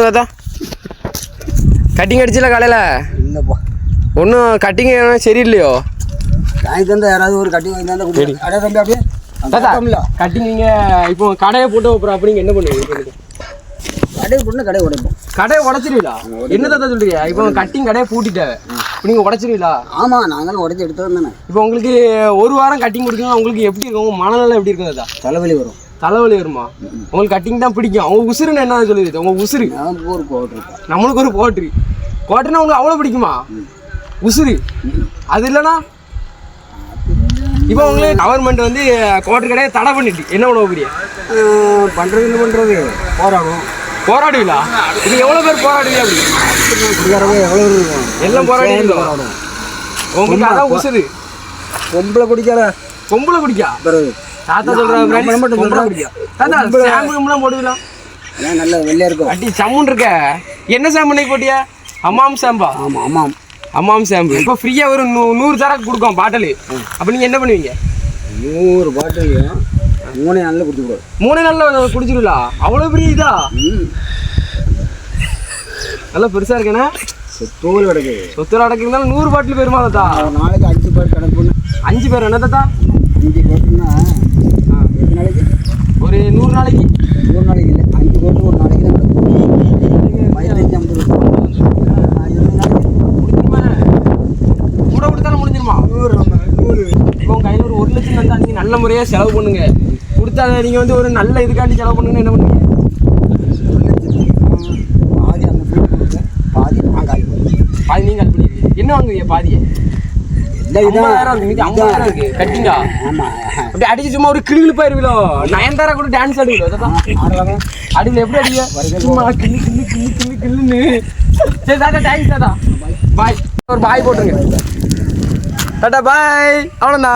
தாத்தா கட்டிங் அடிச்சுல காலையில் இல்லைப்பா ஒன்றும் கட்டிங் சரியில்லையோ? வாங்கி தந்தா யாராவது ஒரு கட்டிங் வாங்கி தந்தா கொடுங்க. அடே தம்பி அப்படியே தாத்தா கட்டிங் நீங்கள் இப்போ கடையை போட்டு அப்புறம் அப்படிங்க என்ன பண்ணுவீங்க? கடையை போட்டு கடையை உடைப்போம். கடையை உடச்சிருவீங்களா? என்ன தாத்தா சொல்றீங்க? இப்போ கட்டிங் கடையை பூட்டிட்டாவே இப்போ நீங்கள் உடச்சிருவீங்களா? ஆமாம் நாங்களும் உடச்சி எடுத்து வந்தேண்ணே. இப்போ உங்களுக்கு ஒரு வாரம் கட்டிங் பிடிக்கும், உங்களுக்கு எப்படி இருக்கும்? உங்கள் மனநிலை எப்படி இருக்கும் தாத்தா? தலைவலி வரும். தலைவலி வருமா? உங்களுக்கு கட்டிங் தான் பிடிக்கும். அவங்க உசுருன்னு என்ன சொல்லுது? உங்கள் உசுரு நமக்கு ஒரு கோட்ரு, நம்மளுக்கு ஒரு கோட்ரு. கோட்ருன்னா உங்களுக்கு அவ்வளோ பிடிக்குமா? உசுரு அது இல்லைன்னா இப்போ உங்களுக்கு கவர்மெண்ட் வந்து கோட்ரு கடையை தடை பண்ணிட்டு என்ன பண்ண போறியா? பண்ணுறது என்ன பண்ணுறது, போராடும். போராடுவீங்களா? இது எவ்வளோ பேர் போராடுவீங்க? அப்படி குடிக்காரவே எவ்வளோ இருக்கும், எல்லாம் போராடுவீங்களா? உங்களுக்கு அதான் உசுரு. பொம்பளை குடிக்காத, பொம்பளை குடிக்கா பிறகு தாத்தா சொல்கிறேன். தாத்தா ஷாம்புலாம் போடுவீங்களா? அதான் நல்ல வெள்ளையாக இருக்கும். அட்டி சம்முன்னு இருக்க. என்ன ஷாம்பு இன்னைக்கு போட்டியா? அம்மாம் ஷாம்பா? ஆமாம் ஆமாம் அம்மாம் ஷாம்பு. இப்போ ஃப்ரீயாக ஒரு 100 சரக்கு கொடுக்கும் பாட்டில். அப்போ நீங்கள் என்ன பண்ணுவீங்க? 100 பாட்டிலையும் 3 நாளில் குடிச்சுக்கூடாது. 3 நாளில் குடிச்சிடலா? அவ்வளோ பெரிய இதா? நல்லா பெருசாக இருக்கேண்ணா. சொத்தோல் கிடக்கு. சொத்துல அடக்குறதுனால 100 பாட்டில் பெருமா தாத்தா? ஒரு நாளைக்கு 5 பாட்டு கணக்கு பண்ணு. 5 பேர் என்ன தாத்தா? 5 பாட்டுன்னா 8 நாளைக்கு, ஒரு 100 நாளைக்கு. 100 நாளைக்கு இல்லை, 5 பாட்டு ஒரு நாளைக்கு தான் கிடக்கும். 15-50 கூட கொடுத்தாலும் முடிஞ்சிருமா? 100. இப்போ உங்கள் கையில் ஒரு 1 லட்சம் தந்தா நீங்கள் நல்ல முறையாக செலவு பண்ணுங்க. கொடுத்தா நீங்கள் வந்து ஒரு நல்ல இதுக்காண்டி செலவு பண்ணுங்கன்னு என்ன பண்ணுவீங்க? பாதி அந்த ஃபீல்டு கொடுங்க, பாதி நான் காலி பண்ணுவேன். பாதி நீங்கள் கால் பண்ணிடுவீங்க. என்ன வாங்குவீங்க பாதியை? இல்லை 50,000 இருக்கு, மீதி 50,000 இருக்கு கட்டிங்கா. ஆமாம், அப்படி அடிச்சு சும்மா ஒரு கிளு போயிருவீங்களோ? நயன்தாரா கூட டான்ஸ் ஆடுவீங்களோ தாத்தா? ஆடலாமே. அடிவில் எப்படி அடிங்க? சும்மா கிளு கிளு கிளு கிளு கிளுன்னு. சரி தாத்தா, தேங்க்ஸ் தாத்தா. பாய். ஒரு பாய் போட்டுருங்க. டாட்டா பாய். அவ்வளோண்ணா.